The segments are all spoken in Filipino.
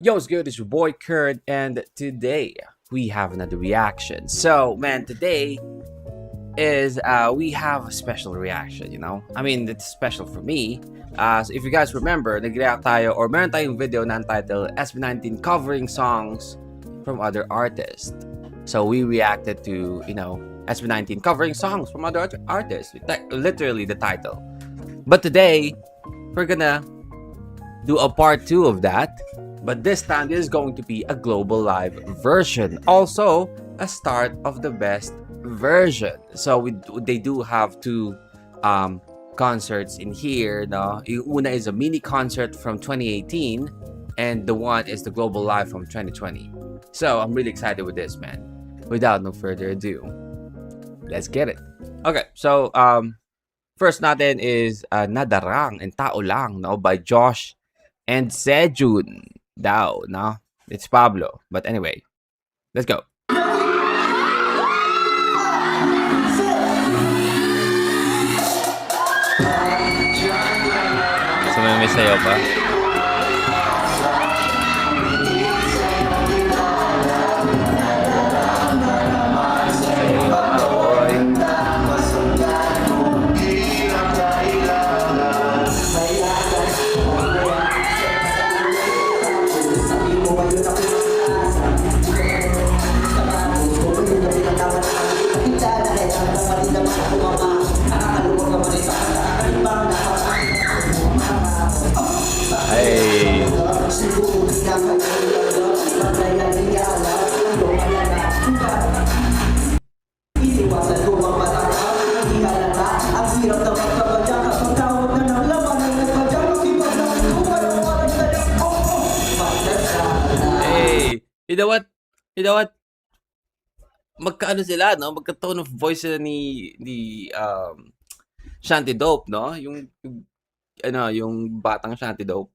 Yo, what's good? It's your boy Kurt, and today we have another reaction. So, man, today is we have a special reaction. I mean, it's special for me. So if you guys remember, nag-react tayo or meron tayong video na entitled SB19 covering songs from other artists. So we reacted to SB19 covering songs from other artists. Literally the title. But today we're gonna do a part 2 of that. But this time, this is going to be a global live version. Also, a start of the best version. So they do have two concerts in here. No? Yung una is a mini concert from 2018, and the one is the global live from 2020. So I'm really excited with this, man. Without no further ado, let's get it. Okay, so first natin is Nadarang and Tao Lang, no, by Josh and Sejun. Daw, no? It's Pablo. But anyway, let's go. So may sayaw pa? You know what? You know what? Magkaano sila, no? Magka-tone of voice sila ni Shanty Dope, no? Yung batang Shanty Dope.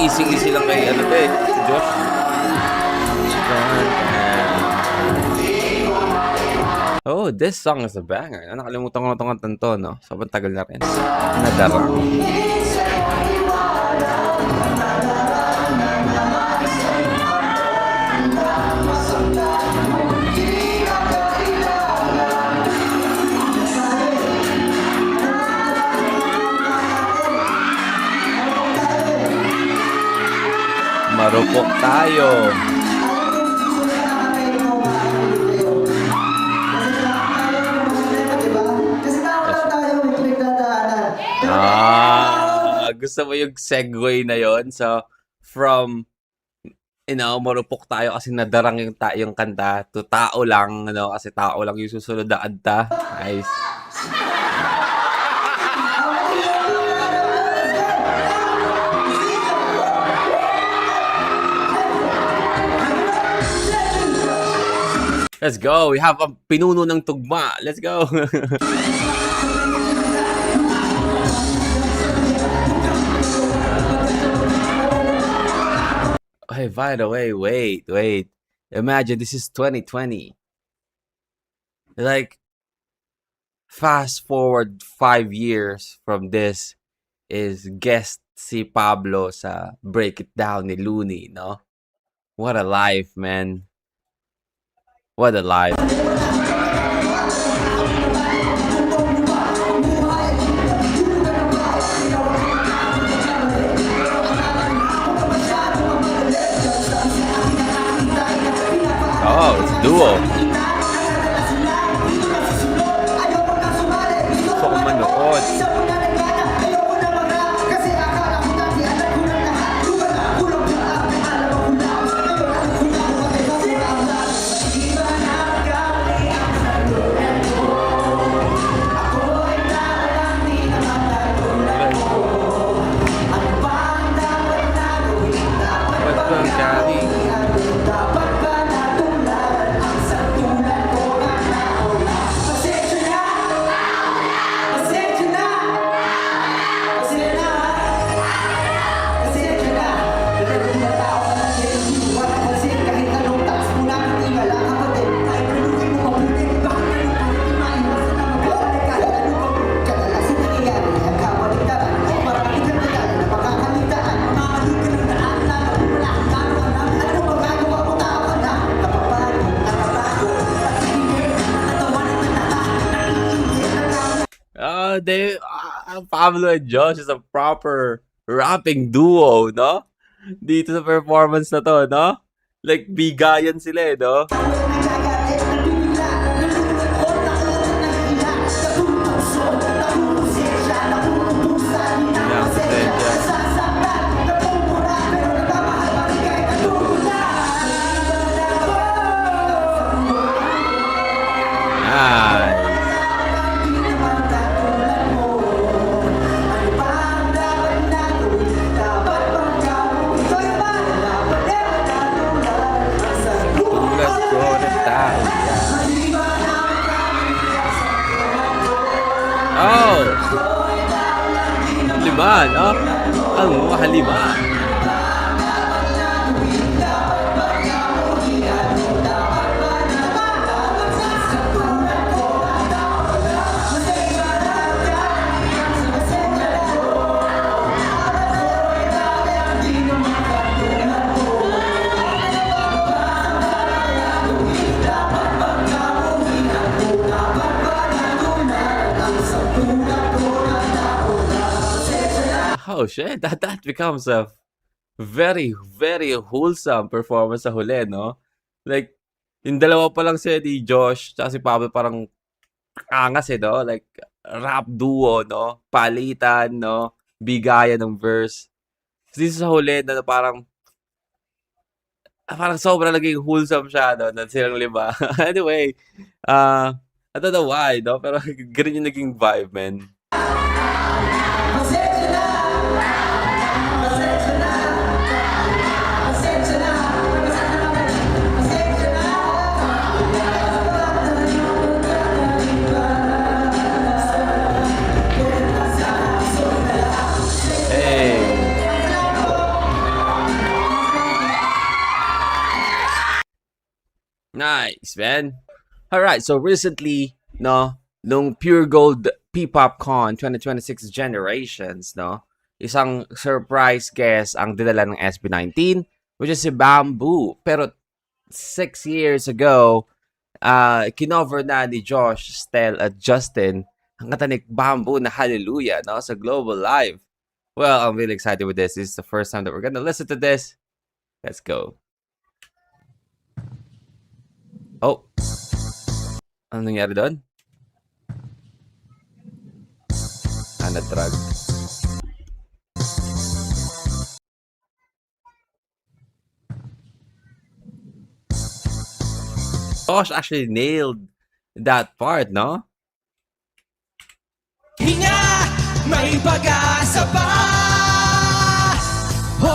Easy lang kay si Josh. Oh, this song is a banger. Nakalimutan ko na itong kanto, no? Sobrang tagal na rin. Nadarang. Marupok tayo. Gusto mo yung segue na yon? So, from, marupok tayo kasi nadarang yung kanta to tao lang, kasi tao lang yung susunod na kanta. Nice. Let's go. We have a pinuno ng tugma. Let's go. Hey, by the way, wait. Imagine this is 2020. Like, fast forward 5 years from this is guest si Pablo sa Break It Down ni Looney, no? What a life, man. What a life. Oh, it's duo. Gusto ko manood. Pablo and Josh is a proper rapping duo, no? Dito sa performance na to, no? Like, bigayan sila, no? Yeah, pasensya. Nice. Tulad ko ng tao yan. Oh! Lima, no? Ang mga lima. Oh shit, that becomes a very, very wholesome performance sa huli, no? Like, yung dalawa pa lang si Josh tsaka si Pablo parang angas no? Like, rap duo, no? Palitan, no? Bigayan ng verse. Dito sa huli, na parang sobrang naging wholesome siya, no? Na silang lima. Anyway, I don't know why, no? Pero ganun yung naging vibe, man. Nice, man. Alright, so recently, no, nung Pure Gold P-Pop Con 2026 Generations, no, isang surprise guest ang dinala ng SB19, which is si Bamboo. Pero 6 years ago, kinover na ni Josh, Stel at Justin ang kanta ni Bamboo na Hallelujah, no, sa Global Live. Well, I'm really excited with this. This is the first time that we're gonna listen to this. Let's go. Oh. Ano nangyari doon? Na-drug. Josh actually nailed that part, no? Hinga, may pag-asa pa. Oh, oh,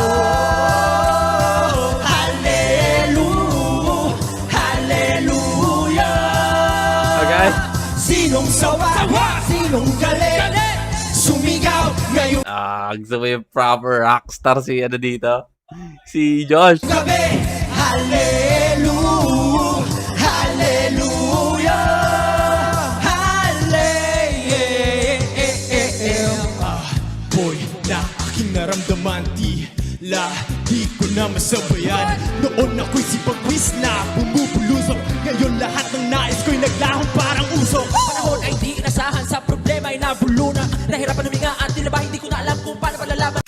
oh, hallelujah, hallelujah. Okay. Sinong sawa, sinong galit, sumigaw ngayon Gusto mo yung proper rockstar si ano dito? Si Josh. gabi. Hallelujah, hallelujah, hallelujah. Boy, na aking naramdaman, di ko na masabayan. Noon ako'y si Pagwis na bumubulusok. Ngayon lahat ng nais ko'y naglahong parang usok. Panahon ay di inasahan, sa problema ay nabulunan. Nahirapan huminga at tila ba hindi ko na alam kung paano malalaman.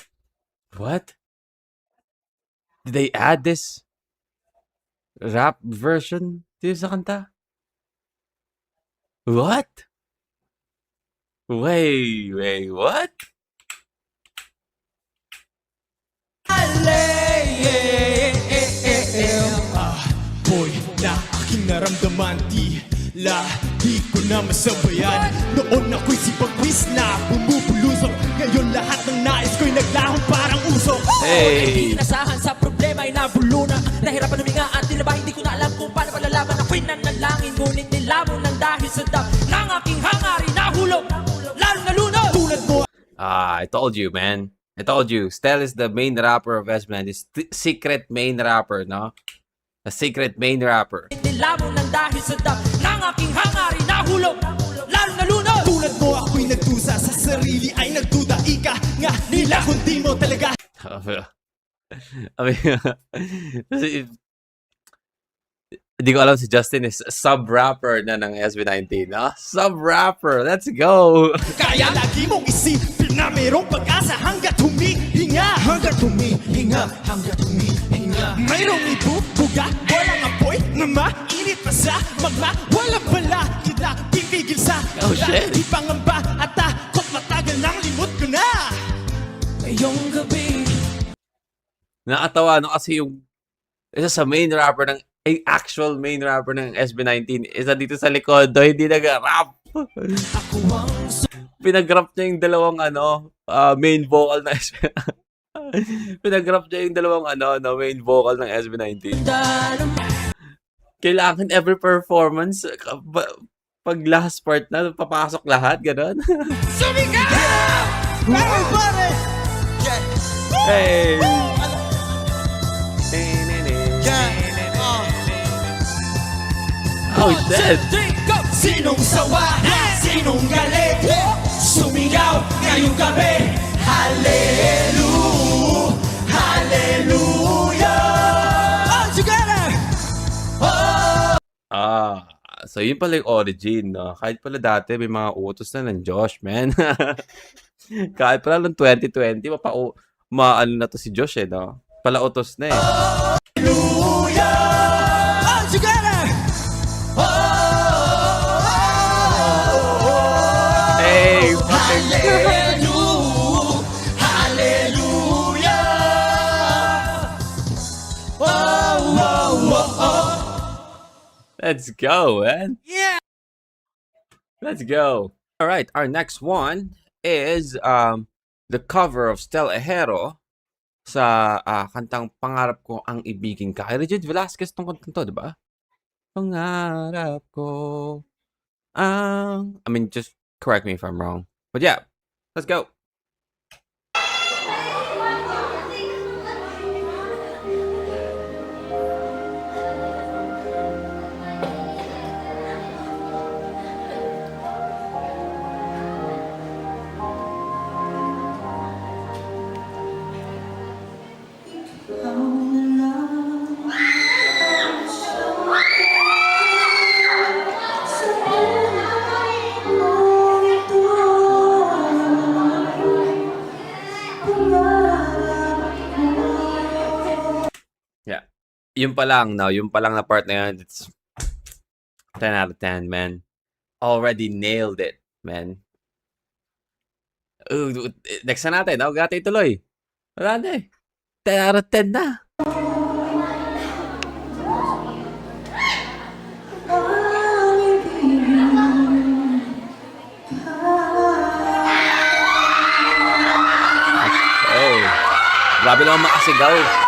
What? Did they add this rap version dito sa kanta? What? Wait, what? Boy, na aking naramdaman, di ko na masabayan. Noon ako'y si Pagwis na bumubulusok. Ngayon lahat ng nais ko'y naglahong parang usok. Panahon ay di Hey! inasahan, sa problema ay nabulunan. Nahirapan huminga at tila ba hindi ko na alam kung paano malalaman. Ako'y nanalangin, ngunit nilamon ng dahil sa dam ng aking hangarin nahulog, lalong nalunod. Tulad mo I told you, man. I told you. Stel is the main rapper of S-Man. This secret main rapper, no? The secret main rapper. Nilamon ng dahil sa dam ng aking hangarin nahulog, lalong nalunod. Tulad mo ako'y nagdusa sa sarili ay nagduda. Ika nga nila kung di mo talaga. I mean, Hindi ko alam si Justin is sub-rapper na ng SB19. Sub-rapper. Let's go! Kaya lagi mong isipin na mayroong pag-asa hanggat humihinga. Hanggat humihinga, hanggat humihinga. Mayroong ibubuga, walang apoy na mainit pa sa mga walang bala. Kita pipigil sa Oh, shit. di pangamba at takot matagal nang limot ko na. Ngayong gabi Nakatawa, no? Kasi yung isa sa main rapper ng actual main rapper ng SB19 isa dito sa likod, do, hindi nag-rap. ako ang Pinag-rap niya yung dalawang main vocal na Pinag-rap niya yung dalawang main vocal ng SB19. sundan. Kailangan every performance pag last part na papasok lahat, gano'n. Sumigaw! Everybody! Hey! Oh, shit! Sinong sawa? Sinong galit? Sumigaw ngayong gabi. Hallelujah! Hallelujah! All together! So yun pala yung origin, no? Kahit pala dati may mga utos na ng Josh, man. Kahit pala noong 2020, maano na to si Josh, no? Pala utos na, eh. Hallelujah! All together! Hey! Hallelujah! Hallelujah! Let's go, man. Yeah! Let's go. All right, our next one is the cover of Stella Ejero sa kantang Pangarap Ko Ang Ibigin Ka. Kay Regine Velasquez tong kantang to, di ba? Pangarap ko ang... I mean, just correct me if I'm wrong. But yeah, let's go. Yeah. Yun pa lang, no? Yung pa lang na part na yun, it's 10 out of 10, man. Already nailed it, man. Next na natin, no? Gati tuloy. Wala na eh. 10 out of 10 na. Oh. Grabe naman makasigaw.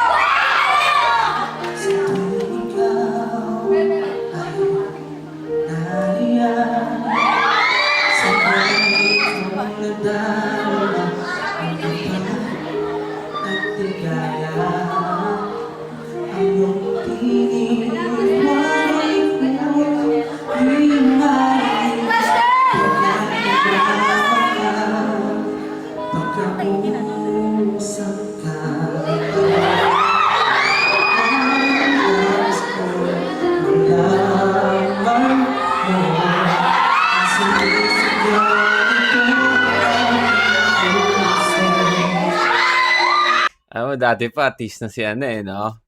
Dati pa, tease na si no?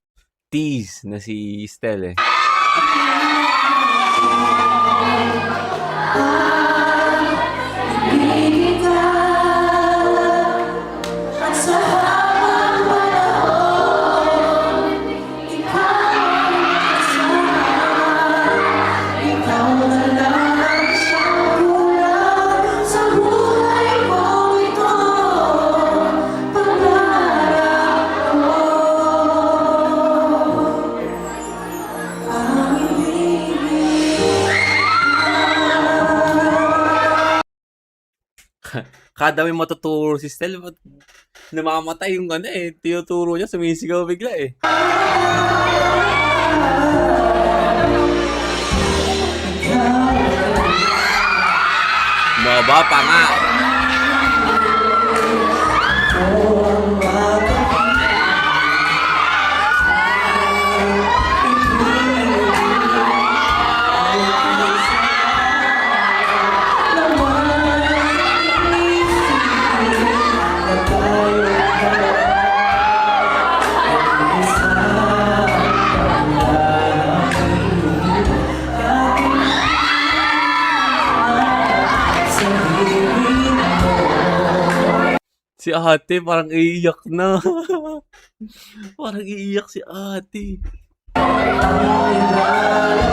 Tease na si Stel, eh. Kada may matuturo si Stel, namamatay yung tinuturo niya, sumisigaw bigla, eh. Baba pa nga. Si ate parang iiyak na. Parang iiyak si ate. Ay!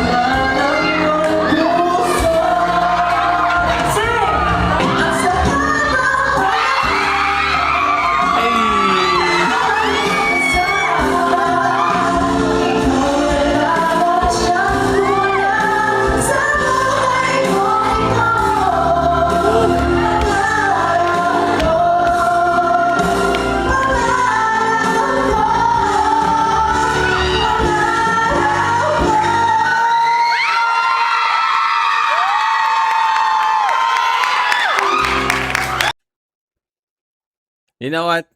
You know what?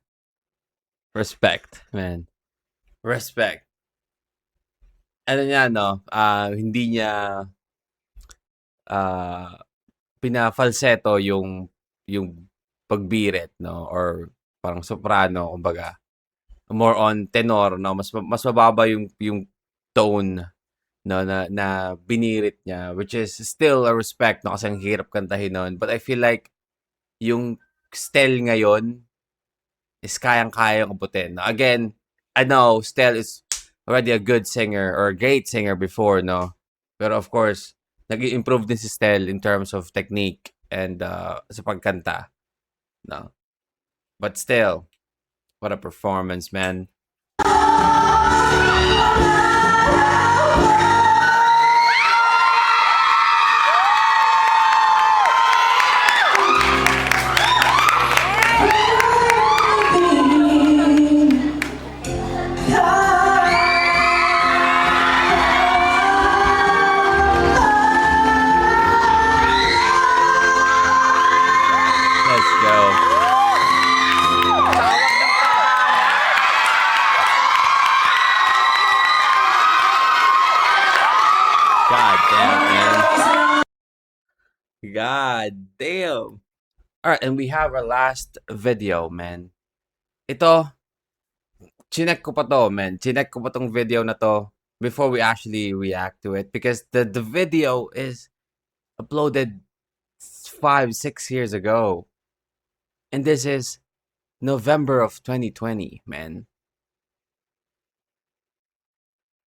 Respect, man. Respect. Ano niya, no? Hindi niya pina-falsetto yung pagbirit, no? Or parang soprano, kumbaga. More on tenor, no? Mas mababa yung tone, no? Na binirit niya, which is still a respect, no? Kasi ang hirap kantahin nun. But I feel like yung Stel ngayon is kayang-kayang abutin. No? Again, I know Stel is already a good singer or a great singer before, no? Pero of course, nag-improve din si Stel in terms of technique and sa pagkanta, no? But still, what a performance, man. Let's go. God damn, man. God damn. Alright, and we have our last video, man. Ito, chinek ko pa to, man. Chinek ko pa tong video na to before we actually react to it because the video is uploaded 5-6 years ago. And this is November of 2020, man.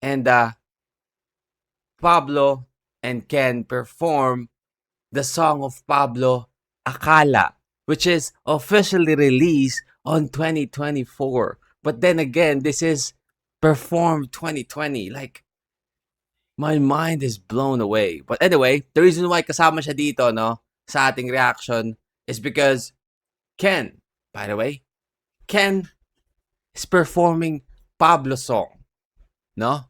And Pablo and Ken perform the song of Pablo, Akala, which is officially released on 2024. But then again, this is performed 2020. Like, my mind is blown away. But anyway, the reason why kasama siya dito, no, sa ating reaction is because Ken, by the way, Ken is performing Pablo's song, no?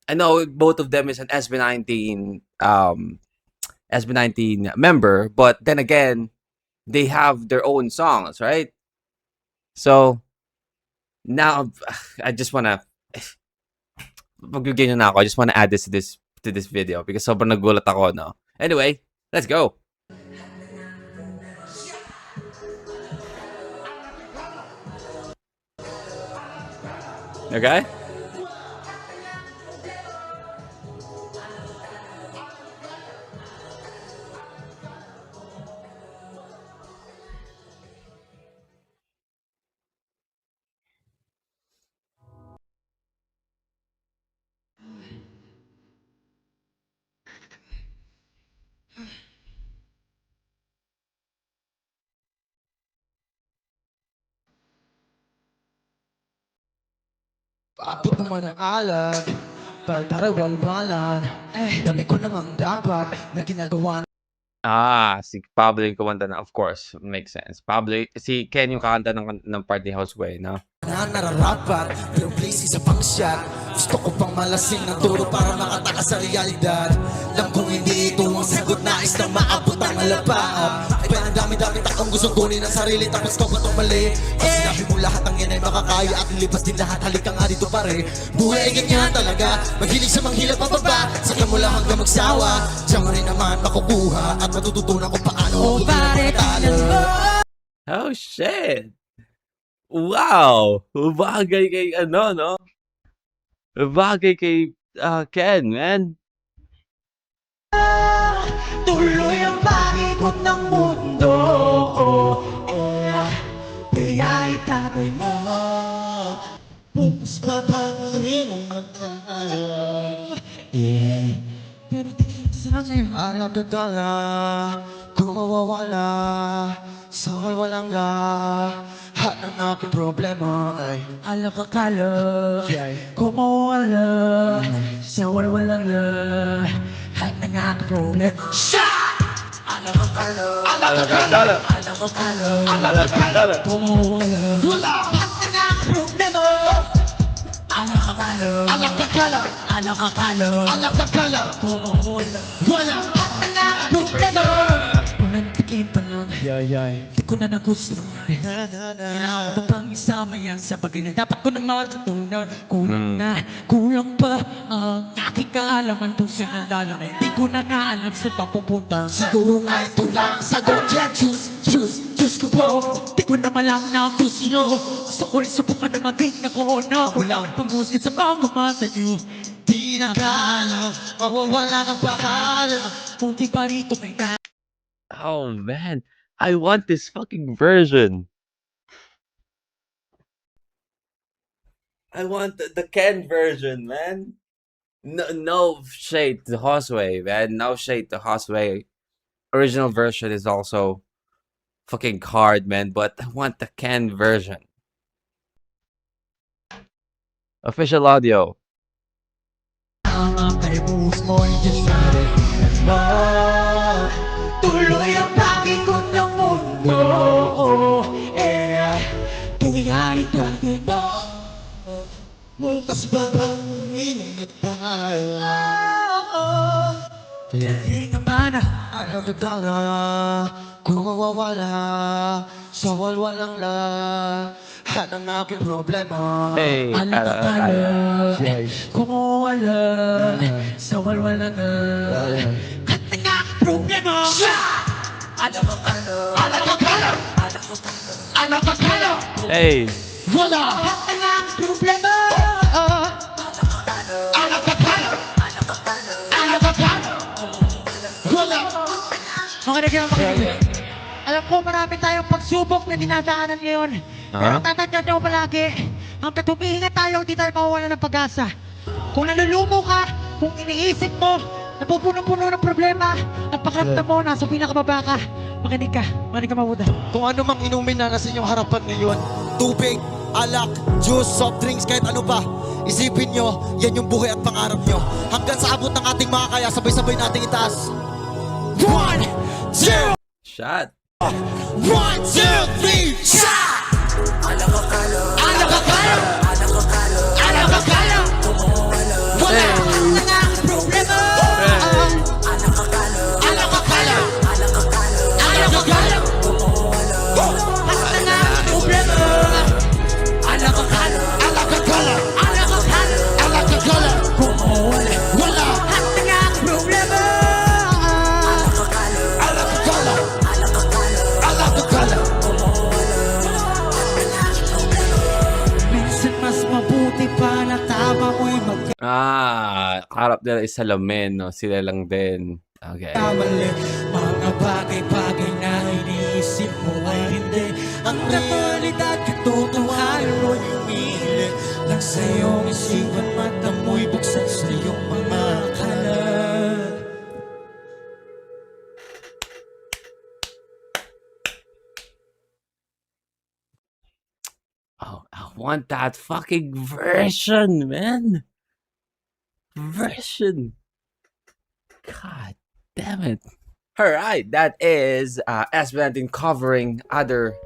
I know both of them is an SB19 member, but then again, they have their own songs, right? So now I just wanna mag-ganyan na ako. I just wanna add this to this video because sobrang nagulat ako, no? Anyway, let's go. Okay? Paabot naman ang alat Pagtarawal-balan Dami ko namang dapat Na ginagawa Si Pablo yung kumanta na, of course, makes sense. Pablo, si Ken yung kakanta ng Party House Way, no? na nararapat Pero please isa pang shot Gusto ko pang malasing ng turo Para makatakas sa realidad Alam kong hindi ito ang sagot Nais na maabot ang alapaap Iba ang dami-dami takong gustong kunin ang sarili Tapos ko ba itong mali Pag sinabi mo lahat ang yan ay makakaya At lilipas din lahat halika nga dito pare Buhay ay ganyan talaga Maghilig sa manghilap pababa Saka mo lang hanggang magsawa Diyan mo rin naman makukuha At matututunan kung paano Huwag matalo Oh, shit! Wow! Bagay kay ano, no? Bagay kay Ken, man. Tuloy ang pag-ikot ng mundo bagay mo Bukas pa rin ang magkakaroon Pero tingin sa akin Alam na tala Kung mawawala Sa walang lahat ng aking problema ay Alakakala Kung mawala Sa walwalang na At ng aking problema Alakakala Alakakala Alakakala Kung mawala Wala At ng aking problema Alakakala Alakakala Alakakala Alakakala Kung mawala Wala At ng aking problema Walang tingin pa lang Di ko na nagustuhan Ano pang isama yan sa bagay na dapat ko nang matutunan Kulang pa ang aking kaalaman Kung saan nalalang Di ko na naalam sa papupunta Siguro nga ito lang ang sagot yan Choose ko po Di ko na malang na kung sino Gusto ko rin subukan na maging ako na Walang pangusit sa pamamata niyo Di na kaalam Mawawala ng pakala Kung di pa rito may na Oh man, I want this fucking version. I want the Ken version, man. No shade to Hosway, man. No shade to Hosway. Original version is also fucking hard, man. But I want the Ken version. Official audio. Ang kaibuhos mo hindi sa rin mo Tuloy ang pag-ikot ng mundo Kaya ito mo Bukas pa rin Hindi naman Alam na tala Kung mawawala Sa walwalang lahat ng aking problema Hey, Alakakala Kung wala Sa walwala na At ang aking problema Alakakala Alakakala Alakakala hey. Wala At ang aking problema Alakakala Alakakala Wala Mga nagkakakinig alam ko marami tayong pagsubok na dinadaanan ngayon Pero tatandaan nyo palagi hanggat humihinga tayo, hindi tayo mawawala ng pag-asa Kung nalulumo ka, kung iniisip mo napupuno-puno ng problema at pakiramdam mo, nasa pinakababa ka makinig ka mabuti Kung ano mang inumin na nasa inyong harapan ngayon Tubig, alak, juice, soft drinks, kahit ano pa Isipin nyo, yan yung buhay at pangarap nyo Hanggang sa abot ng ating mga kaya, sabay-sabay nating itaas 1, 2, Shot. 1, 2, 3, shot! Alakakala Alakakala Alakakala Wala ang aking problema Alakakala Alakakala Alakakala At ang aking problema Alakakala Alakakala Alakakala Alakakala Wala At ang aking problema Alakakala Alakakala Minsan mas mabuti pa na tama mo'y Harap nila is salamin, no? Sila lang din. Okay. magkamali Mga bagay-bagay na iniisip mo ay hindi Ang realidad katotohanan mo'y umiilit Lang sa iyong isipan mata mo'y buksan sa iyong mga akala Oh, I want that fucking version, man. Version. God damn it. Alright, that is S19 covering other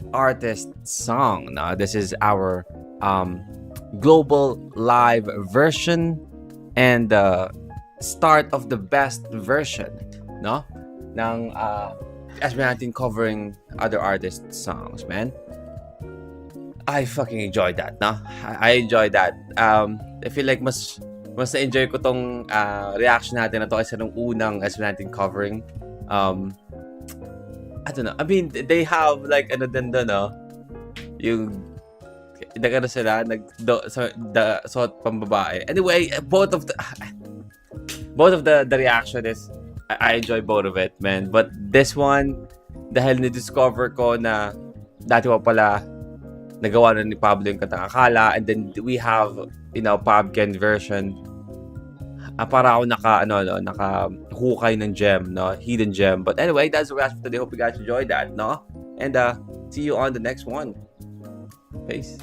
artists' song. Now, this is our global live version and the start of the best version, no? Ng SB19 covering other artists' songs, man. I fucking enjoyed that, no? I enjoyed that. I feel like mas na-enjoy ko tong reaction natin na to kaysa nung unang SB19 covering. I don't know. I mean, they have like ano din doon, no? Yung nagano sila, suot pambabae. Anyway, both of the reaction is I enjoy both of it, man. But this one, dahil ni-discover ko na dati pa pala nagawa na ni Pablo yung Kantang Akala, and then we have, you know, Pabken version. Para ako naka-hukay ng gem, no? Hidden gem. But anyway, that's the reaction for today. Hope you guys enjoyed that, no? And see you on the next one. Peace.